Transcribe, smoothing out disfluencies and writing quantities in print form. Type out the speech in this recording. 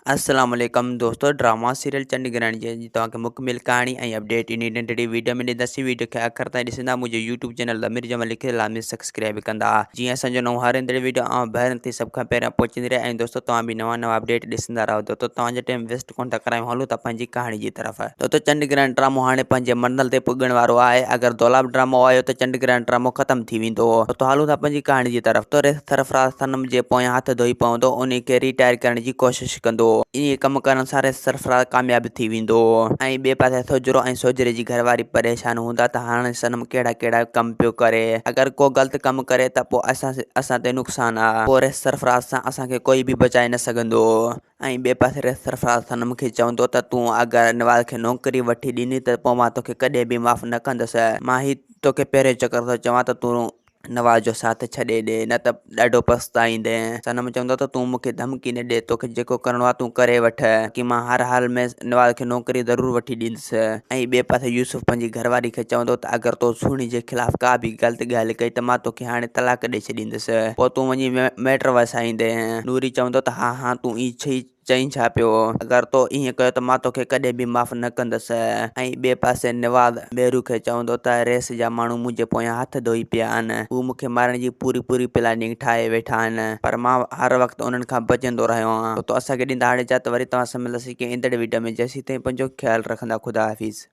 अस्सलाम वालेकुम दोस्तों। ड्रामा सीरियल चंडीगढ़ जी तव्हांखे मुकमिल कहाणी ऐं अपडेट इन नंढड़ी वीडियो में ॾींदासीं। वीडियो खे आख़िर ताईं ॾिसंदा। मुंहिंजे यूट्यूब चैनल ज़मीर जमाल लिखियल लाज़मी सब्सक्राइब कंदा। जीअं असांजो नओं हर ईंदड़ वीडियो ॿाहिरि ते सभ खां पहिरियां पहुचंदी रहे। ऐं दोस्तों तव्हां बि नवां अपडेट ॾिसंदा रहो। दोस्तों तव्हांजो टाइम वेस्ट कोन था करायूं, हलो था पंहिंजी कहाणी जी तरफ़। दोस्तों चंडीगढ़ ड्रामो हाणे पंहिंजे मंज़िल ते पुॼण वारो आहे। अगरि दौलाब ड्रामो आयो त चंडीगढ़ ड्रामो ख़तम थी वेंदो। दोस्तों हलो था पंहिंजी कहाणी जी तरफ़। तो सरफराज़ सनम जे पोयां हथ धोई पवंदो, उन खे रिटायर करण जी कोशिशि कंदो। ईअं कमु करण सां सरफराज़ कामयाबु थी वेंदो। ऐं ॿिए पासे सोजरो ऐं सोजरे जी घरवारी परेशान हूंदा त हाणे सनम कहिड़ा कहिड़ा कम पियो करे। अगरि को ग़लति कमु करे त पोइ असां ते नुक़सानु आहे। पोइ सरफराज़ सां असांखे कोई बि बचाए न सघंदो। ऐं ॿिए पासे सरफराज़ सनम खे चवंदो त तूं अगरि नवाज़ खे नौकरी वठी ॾिनी त पोइ मां तोखे कॾहिं बि माफ़ु न कंदुसि। मां ही तोखे पहिरें चकर थो चवां त तूं नवाज़ जो साथ छॾे ॾे, न त ॾाढो पछताईंदे। सनम चवंदो त तूं मूंखे धमकी न ॾे, तोखे जेको करिणो आहे तूं करे वठ, की मां हर हाल में नवाज़ खे नौकरी ज़रूरु वठी ॾींदुसि। ऐं ॿिए पासे यूसुफ पंहिंजी घरवारी खे चवंदो त अगरि तो सुहिणी जे ख़िलाफ़ु का बि ग़लति ॻाल्हि कई त मां तोखे हाणे तलाक ॾेई छॾींदुसि, पोइ तूं वञी मैट वसाईंदे। नूरी चवंदो त हा तूं ई चईं छा पियो, अगरि तो ईअं कयो त मां तोखे कॾहिं बि माफ़ु न कंदुसि। ऐं ॿिए पासे नवाज़ बेरू खे चवंदो त रेस जा माण्हू मुंहिंजे पोयां हथ धोई पिया आहिनि। हू मूंखे मारण जी पूरी प्लानिंग ठाहे वेठा आहिनि, पर मां हर वक़्तु उन्हनि खां बचंदो रहियो आहियां। तो असांखे ॾींदा हाणे जा त वरी तव्हां सां मिलंदासीं कंहिं ईंदड़ वीडियो में। जेसीं ताईं पंहिंजो ख़्यालु रखंदा। ख़ुदा हाफ़िज़।